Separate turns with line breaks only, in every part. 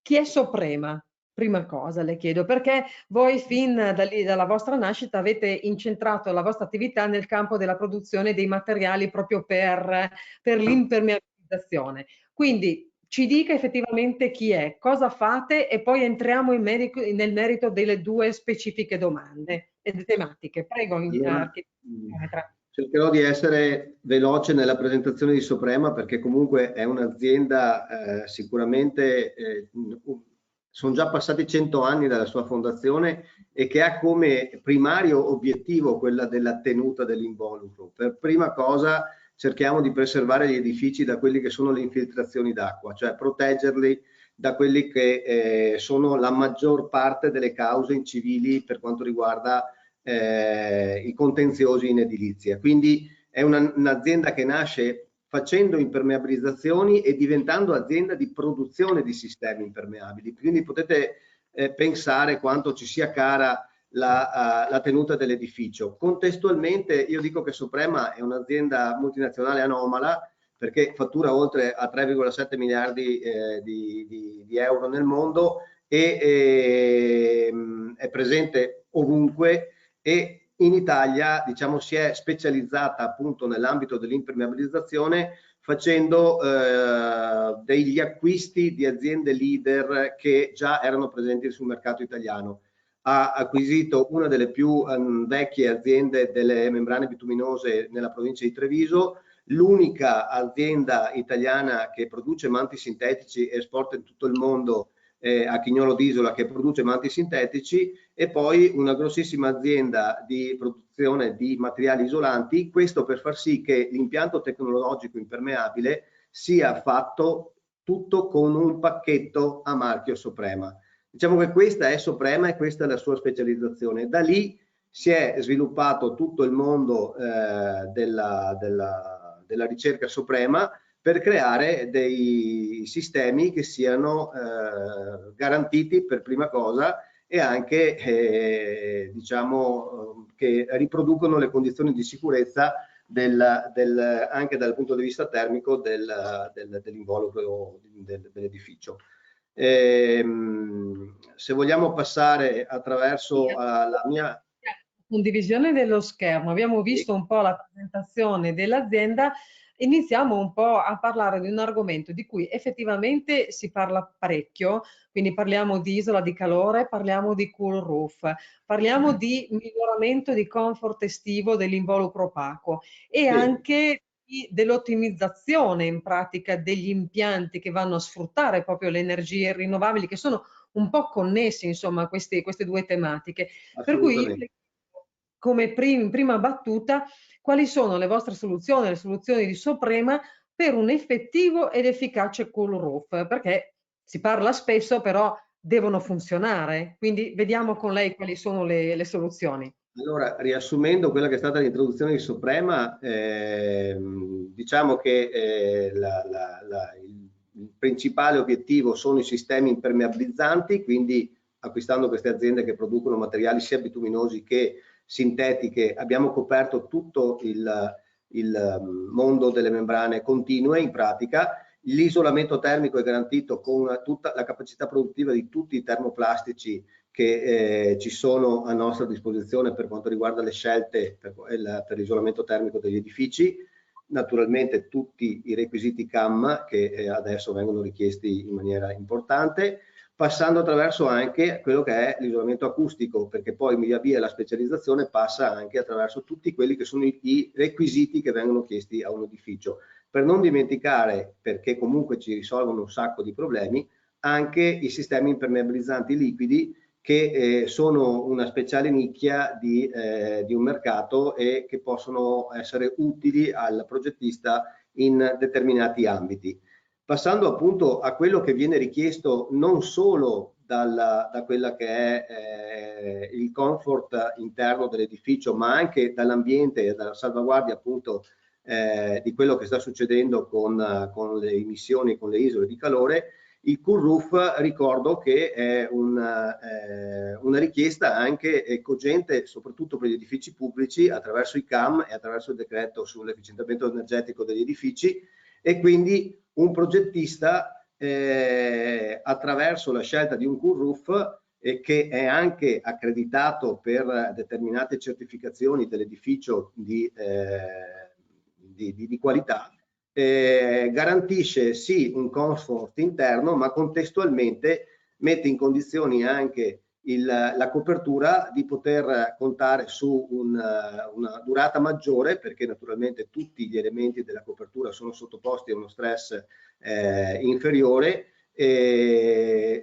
Chi è Soprema? Prima cosa le chiedo, perché voi fin dalla vostra nascita avete incentrato la vostra attività nel campo della produzione dei materiali proprio per l'impermeabilizzazione. Quindi ci dica effettivamente chi è, cosa fate e poi entriamo nel merito delle due specifiche domande e tematiche. Prego,
Allora,
architetto.
cercherò di essere veloce nella presentazione di Soprema perché comunque è un'azienda sicuramente, sono già passati 100 anni dalla sua fondazione e che ha come primario obiettivo quella della tenuta dell'involucro. Per prima cosa cerchiamo di preservare gli edifici da quelli che sono le infiltrazioni d'acqua, cioè proteggerli da quelli che sono la maggior parte delle cause incivili per quanto riguarda i contenziosi in edilizia. Quindi è un'azienda che nasce facendo impermeabilizzazioni e diventando azienda di produzione di sistemi impermeabili. Quindi potete pensare quanto ci sia cara la tenuta dell'edificio. Contestualmente io dico che Soprema è un'azienda multinazionale anomala perché fattura oltre a 3,7 miliardi di euro nel mondo e è presente ovunque e in Italia diciamo si è specializzata appunto nell'ambito dell'impermeabilizzazione facendo degli acquisti di aziende leader che già erano presenti sul mercato italiano. Ha acquisito una delle più vecchie aziende delle membrane bituminose nella provincia di Treviso, l'unica azienda italiana che produce manti sintetici e esporta in tutto il mondo a Chignolo d'Isola che produce manti sintetici e poi una grossissima azienda di produzione di materiali isolanti, questo per far sì che l'impianto tecnologico impermeabile sia fatto tutto con un pacchetto a marchio Soprema. Diciamo che questa è Soprema e questa è la sua specializzazione. Da lì si è sviluppato tutto il mondo della ricerca Soprema per creare dei sistemi che siano garantiti per prima cosa e anche diciamo che riproducono le condizioni di sicurezza anche dal punto di vista termico dell'involucro dell'edificio. Se vogliamo passare attraverso la mia
Condivisione dello schermo, abbiamo visto un po' la presentazione dell'azienda, iniziamo un po' a parlare di un argomento di cui effettivamente si parla parecchio, quindi parliamo di isola di calore, parliamo di cool roof, parliamo di miglioramento di comfort estivo dell'involucro opaco e anche dell'ottimizzazione in pratica degli impianti che vanno a sfruttare proprio le energie rinnovabili che sono un po' connessi insomma a queste due tematiche. Per cui io le chiedo, come prima battuta, quali sono le vostre soluzioni, le soluzioni di Soprema per un effettivo ed efficace cool roof? Perché si parla spesso, però devono funzionare. Quindi vediamo con lei quali sono le soluzioni.
Allora, riassumendo quella che è stata l'introduzione di Soprema, diciamo che il principale obiettivo sono i sistemi impermeabilizzanti, quindi acquistando queste aziende che producono materiali sia bituminosi che sintetiche, abbiamo coperto tutto il mondo delle membrane continue in pratica. L'isolamento termico è garantito con tutta la capacità produttiva di tutti i termoplastici che ci sono a nostra disposizione per quanto riguarda le scelte per l'isolamento termico degli edifici, naturalmente tutti i requisiti CAM che adesso vengono richiesti in maniera importante, passando attraverso anche quello che è l'isolamento acustico, perché poi via via la specializzazione passa anche attraverso tutti quelli che sono i requisiti che vengono chiesti a un edificio, per non dimenticare, perché comunque ci risolvono un sacco di problemi, anche i sistemi impermeabilizzanti liquidi che sono una speciale nicchia di un mercato e che possono essere utili al progettista in determinati ambiti. Passando appunto a quello che viene richiesto non solo da quella che è il comfort interno dell'edificio, ma anche dall'ambiente e dalla salvaguardia appunto di quello che sta succedendo con le emissioni, con le isole di calore. Il cool roof ricordo che è una richiesta anche cogente soprattutto per gli edifici pubblici attraverso i CAM e attraverso il decreto sull'efficientamento energetico degli edifici e quindi un progettista attraverso la scelta di un cool roof che è anche accreditato per determinate certificazioni dell'edificio di qualità, garantisce sì un comfort interno, ma contestualmente mette in condizioni anche la copertura di poter contare su una durata maggiore, perché naturalmente tutti gli elementi della copertura sono sottoposti a uno stress inferiore.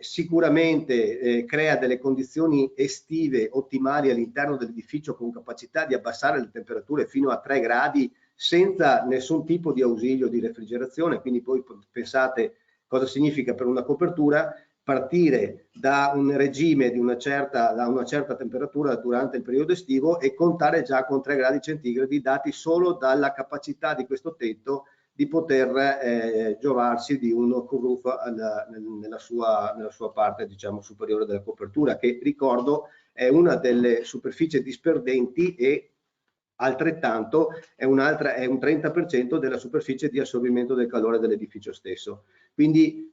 Sicuramente crea delle condizioni estive ottimali all'interno dell'edificio, con capacità di abbassare le temperature fino a 3 gradi senza nessun tipo di ausilio di refrigerazione. Quindi poi pensate cosa significa per una copertura partire da un regime da una certa temperatura durante il periodo estivo e contare già con 3 gradi centigradi, dati solo dalla capacità di questo tetto di poter giovarsi di uno cool roof nella sua parte, diciamo, superiore della copertura, che ricordo è una delle superfici disperdenti e altrettanto è un 30% della superficie di assorbimento del calore dell'edificio stesso. Quindi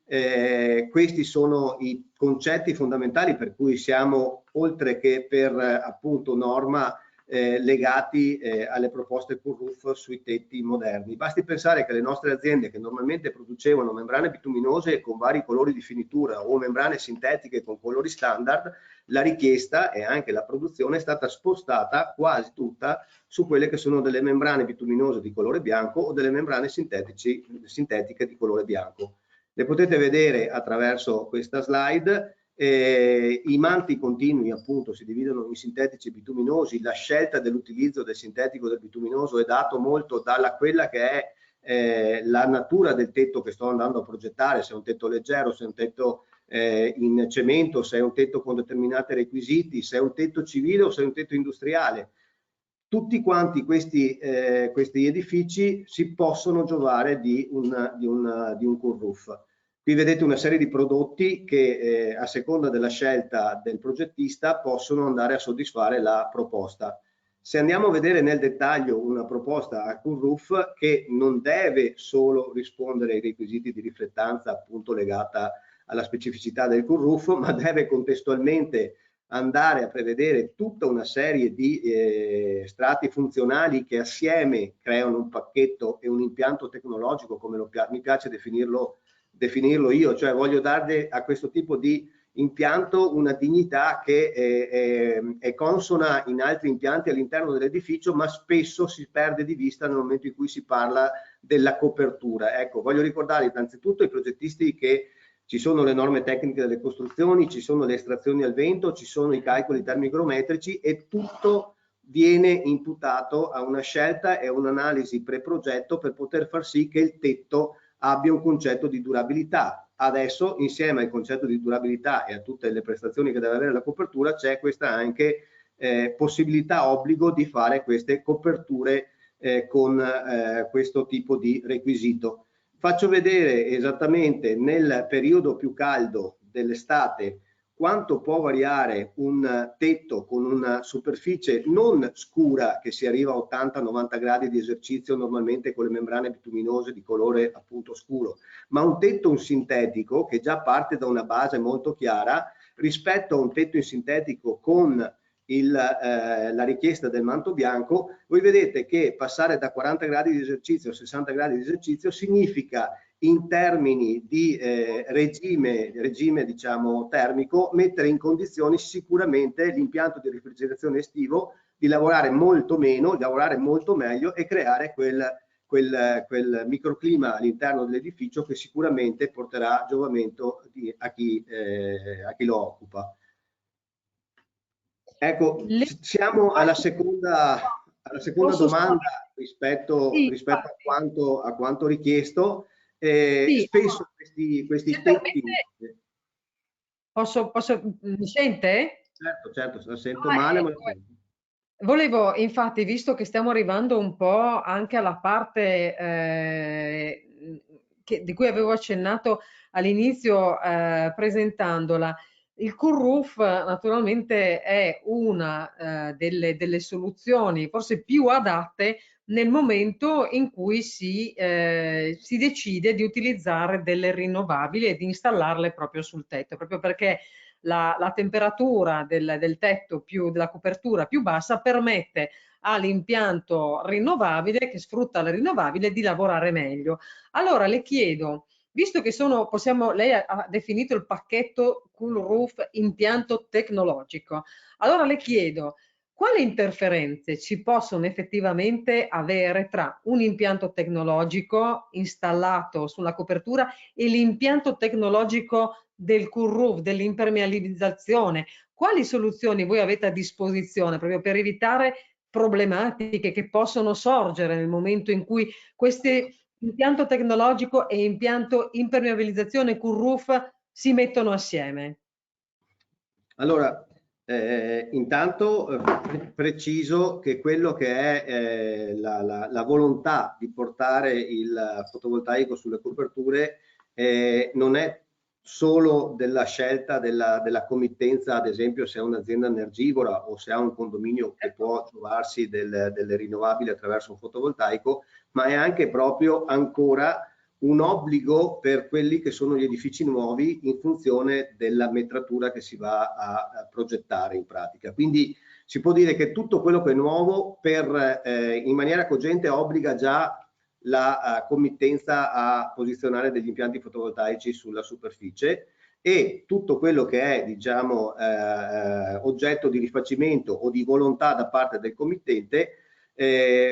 questi sono i concetti fondamentali per cui siamo, oltre che per appunto norma, legati alle proposte cool roof sui tetti moderni. Basti pensare che le nostre aziende, che normalmente producevano membrane bituminose con vari colori di finitura o membrane sintetiche con colori standard, la richiesta e anche la produzione è stata spostata quasi tutta su quelle che sono delle membrane bituminose di colore bianco o delle membrane sintetiche di colore bianco. Le potete vedere attraverso questa slide. I manti continui appunto si dividono in sintetici e bituminosi. La scelta dell'utilizzo del sintetico e del bituminoso è dato molto dalla quella che è la natura del tetto che sto andando a progettare, se è un tetto leggero, se è un tetto in cemento, se è un tetto con determinati requisiti, se è un tetto civile o se è un tetto industriale. Tutti quanti questi edifici si possono giovare di un cool roof. Qui vedete una serie di prodotti che a seconda della scelta del progettista possono andare a soddisfare la proposta. Se andiamo a vedere nel dettaglio una proposta a cool roof, che non deve solo rispondere ai requisiti di riflettanza appunto legata alla specificità del cool roof, ma deve contestualmente andare a prevedere tutta una serie di strati funzionali che assieme creano un pacchetto e un impianto tecnologico, come mi piace definirlo io, cioè voglio dare a questo tipo di impianto una dignità che è consona in altri impianti all'interno dell'edificio, ma spesso si perde di vista nel momento in cui si parla della copertura. Ecco, voglio ricordare innanzitutto ai progettisti che ci sono le norme tecniche delle costruzioni, ci sono le estrazioni al vento, ci sono i calcoli termicometrici e tutto viene imputato a una scelta e un'analisi pre-progetto per poter far sì che il tetto abbia un concetto di durabilità. Adesso, insieme al concetto di durabilità e a tutte le prestazioni che deve avere la copertura, c'è questa anche possibilità, obbligo di fare queste coperture con questo tipo di requisito. Faccio vedere esattamente nel periodo più caldo dell'estate quanto può variare un tetto con una superficie non scura, che si arriva a 80-90 gradi di esercizio normalmente con le membrane bituminose di colore appunto scuro, ma un tetto in sintetico che già parte da una base molto chiara rispetto a un tetto in sintetico con la richiesta del manto bianco. Voi vedete che passare da 40 gradi di esercizio a 60 gradi di esercizio significa, in termini di regime diciamo termico, mettere in condizioni sicuramente l'impianto di refrigerazione estivo di lavorare molto meno, lavorare molto meglio e creare quel microclima all'interno dell'edificio che sicuramente porterà giovamento a chi lo occupa. Ecco, siamo alla seconda domanda rispetto a quanto richiesto.
Sì,
spesso questi tetti...
Mi sente?
Certo, la sento male, ma...
Volevo, infatti, visto che stiamo arrivando un po' anche alla parte di cui avevo accennato all'inizio presentandola, il cool roof naturalmente è una delle soluzioni forse più adatte, nel momento in cui si decide di utilizzare delle rinnovabili e di installarle proprio sul tetto, proprio perché la temperatura del tetto della copertura più bassa permette all'impianto rinnovabile, che sfrutta la rinnovabile, di lavorare meglio. Allora le chiedo, visto che lei ha definito il pacchetto Cool Roof impianto tecnologico, allora le chiedo, quali interferenze ci possono effettivamente avere tra un impianto tecnologico installato sulla copertura e l'impianto tecnologico del cool roof, dell'impermeabilizzazione? Quali soluzioni voi avete a disposizione proprio per evitare problematiche che possono sorgere nel momento in cui questi impianto tecnologico e impianto impermeabilizzazione cool roof si mettono assieme?
Allora, intanto preciso che quello che è la volontà di portare il fotovoltaico sulle coperture non è solo della scelta della committenza, ad esempio se è un'azienda energivora o se ha un condominio che può trovarsi delle rinnovabili attraverso un fotovoltaico, ma è anche proprio ancora un obbligo per quelli che sono gli edifici nuovi in funzione della metratura che si va a progettare in pratica. Quindi si può dire che tutto quello che è nuovo in maniera cogente obbliga già la committenza a posizionare degli impianti fotovoltaici sulla superficie, e tutto quello che è, diciamo, oggetto di rifacimento o di volontà da parte del committente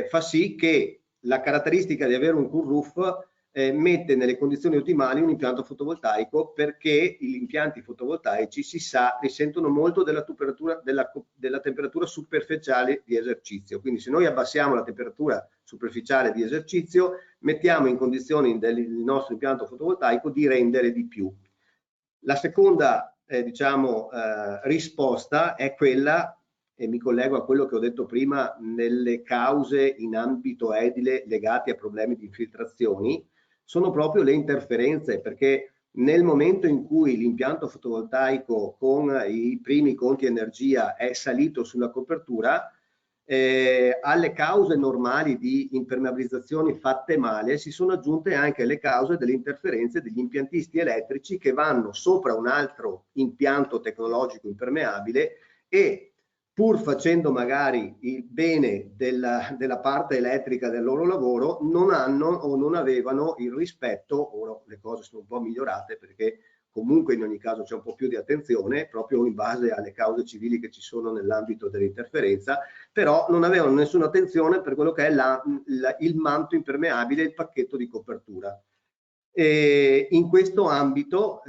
fa sì che la caratteristica di avere un cool roof mette nelle condizioni ottimali un impianto fotovoltaico, perché gli impianti fotovoltaici, si sa, risentono molto della temperatura superficiale di esercizio. Quindi se noi abbassiamo la temperatura superficiale di esercizio, mettiamo in condizioni il nostro impianto fotovoltaico di rendere di più. La seconda risposta è quella, e mi collego a quello che ho detto prima, nelle cause in ambito edile legate a problemi di infiltrazioni, sono proprio le interferenze, perché nel momento in cui l'impianto fotovoltaico con i primi conti energia è salito sulla copertura, alle cause normali di impermeabilizzazioni fatte male si sono aggiunte anche le cause delle interferenze degli impiantisti elettrici che vanno sopra un altro impianto tecnologico impermeabile e, pur facendo magari il bene della parte elettrica del loro lavoro, non hanno o non avevano il rispetto. Ora le cose sono un po' migliorate, perché comunque in ogni caso c'è un po' più di attenzione proprio in base alle cause civili che ci sono nell'ambito dell'interferenza, però non avevano nessuna attenzione per quello che è il manto impermeabile, il pacchetto di copertura. E in questo ambito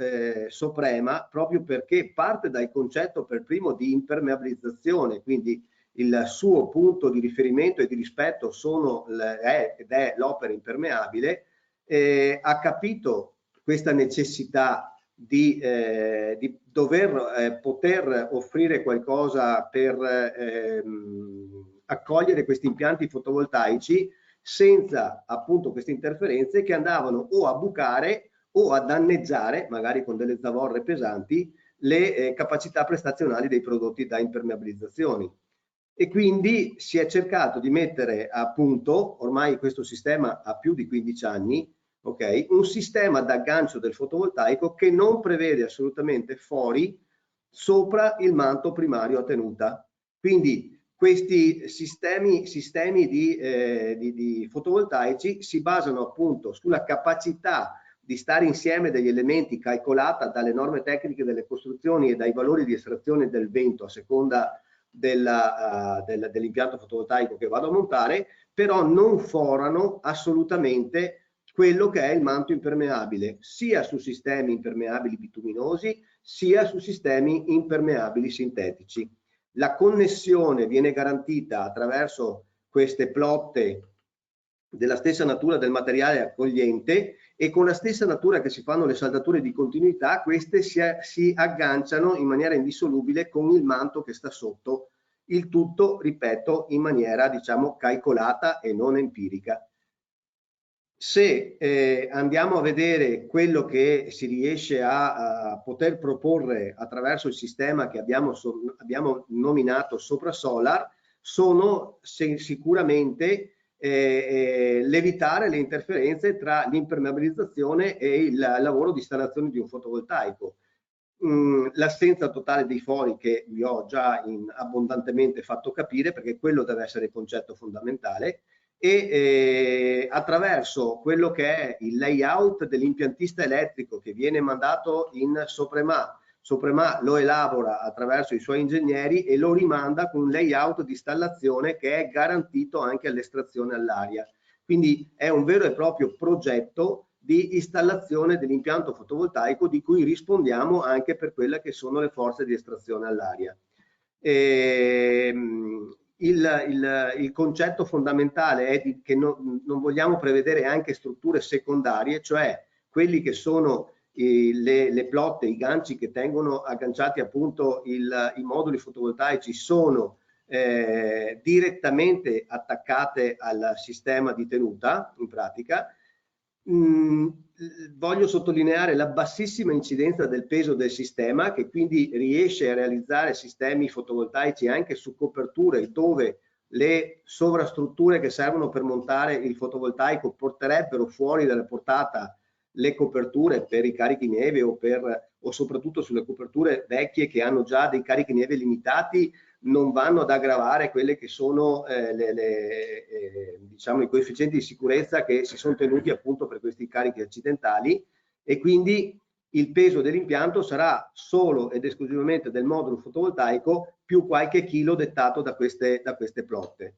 Soprema, proprio perché parte dal concetto per primo di impermeabilizzazione, quindi il suo punto di riferimento e di rispetto è l'opera impermeabile, ha capito questa necessità di dover poter offrire qualcosa per accogliere questi impianti fotovoltaici senza appunto queste interferenze che andavano o a bucare o a danneggiare, magari con delle zavorre pesanti, le capacità prestazionali dei prodotti da impermeabilizzazioni. E quindi si è cercato di mettere a punto, ormai questo sistema ha più di 15 anni, okay, un sistema d'aggancio del fotovoltaico che non prevede assolutamente fori sopra il manto primario a tenuta. Quindi questi sistemi di fotovoltaici si basano appunto sulla capacità di stare insieme degli elementi calcolata dalle norme tecniche delle costruzioni e dai valori di estrazione del vento a seconda dell'impianto fotovoltaico che vado a montare, però non forano assolutamente quello che è il manto impermeabile, sia su sistemi impermeabili bituminosi, sia su sistemi impermeabili sintetici. La connessione viene garantita attraverso queste plotte della stessa natura del materiale accogliente, e con la stessa natura che si fanno le saldature di continuità, queste si agganciano in maniera indissolubile con il manto che sta sotto, il tutto, ripeto, in maniera diciamo calcolata e non empirica. Se andiamo a vedere quello che si riesce a poter proporre attraverso il sistema che abbiamo nominato Sopra Solar, sono sicuramente l'evitare le interferenze tra l'impermeabilizzazione e il lavoro di installazione di un fotovoltaico. L'assenza totale dei fori, che vi ho già abbondantemente fatto capire, perché quello deve essere il concetto fondamentale, e attraverso quello che è il layout dell'impiantista elettrico che viene mandato in Soprema. Soprema lo elabora attraverso i suoi ingegneri e lo rimanda con un layout di installazione che è garantito anche all'estrazione all'aria. Quindi è un vero e proprio progetto di installazione dell'impianto fotovoltaico di cui rispondiamo anche per quelle che sono le forze di estrazione all'aria. Il concetto fondamentale è che non vogliamo prevedere anche strutture secondarie, cioè quelli che sono le plotte, i ganci che tengono agganciati appunto i moduli fotovoltaici sono direttamente attaccate al sistema di tenuta in pratica. Voglio sottolineare la bassissima incidenza del peso del sistema, che quindi riesce a realizzare sistemi fotovoltaici anche su coperture dove le sovrastrutture che servono per montare il fotovoltaico porterebbero fuori dalla portata le coperture per i carichi neve o soprattutto sulle coperture vecchie che hanno già dei carichi neve limitati, non vanno ad aggravare quelle che sono diciamo, i coefficienti di sicurezza che si sono tenuti appunto per questi carichi accidentali, e quindi il peso dell'impianto sarà solo ed esclusivamente del modulo fotovoltaico più qualche chilo dettato da queste plotte.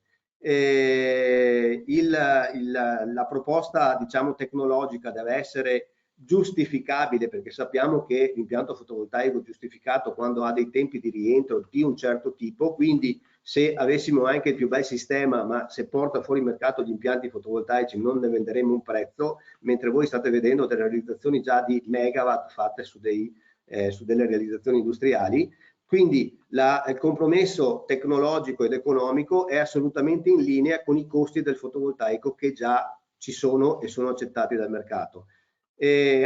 La proposta, diciamo, tecnologica deve essere giustificabile, perché sappiamo che l'impianto fotovoltaico è giustificato quando ha dei tempi di rientro di un certo tipo, quindi se avessimo anche il più bel sistema, ma se porta fuori mercato gli impianti fotovoltaici non ne venderemo un prezzo, mentre voi state vedendo delle realizzazioni già di megawatt fatte su delle realizzazioni industriali. Quindi il compromesso tecnologico ed economico è assolutamente in linea con i costi del fotovoltaico che già ci sono e sono accettati dal mercato.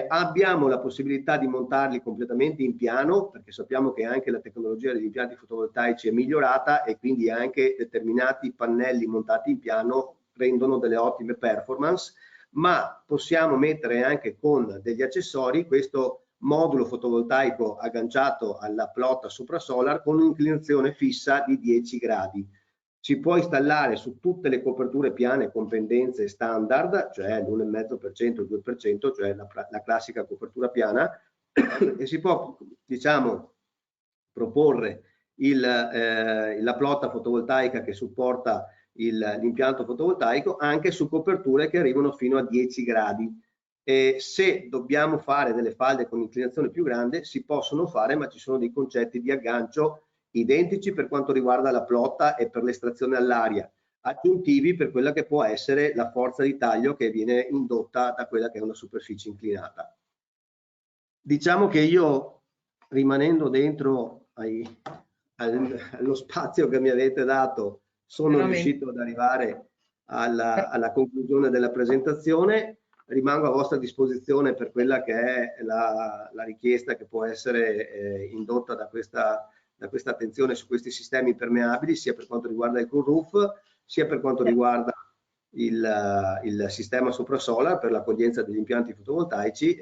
Abbiamo la possibilità di montarli completamente in piano, perché sappiamo che anche la tecnologia degli impianti fotovoltaici è migliorata e quindi anche determinati pannelli montati in piano rendono delle ottime performance, ma possiamo mettere anche con degli accessori questo modulo fotovoltaico agganciato alla plotta sopra solar con un'inclinazione fissa di 10 gradi. Si può installare su tutte le coperture piane con pendenze standard, cioè l'1,5%, il 2%, cioè la classica copertura piana, e si può, diciamo, proporre la plotta fotovoltaica che supporta l'impianto fotovoltaico anche su coperture che arrivano fino a 10 gradi. Se dobbiamo fare delle falde con inclinazione più grande si possono fare, ma ci sono dei concetti di aggancio identici per quanto riguarda la plotta e per l'estrazione all'aria, aggiuntivi per quella che può essere la forza di taglio che viene indotta da quella che è una superficie inclinata. Diciamo che io, rimanendo dentro allo spazio che mi avete dato, sono riuscito ad arrivare alla conclusione della presentazione. Rimango a vostra disposizione per quella che è la richiesta che può essere indotta da questa attenzione su questi sistemi impermeabili, sia per quanto riguarda il cool roof, sia per quanto riguarda il sistema sopra solar per l'accoglienza degli impianti fotovoltaici.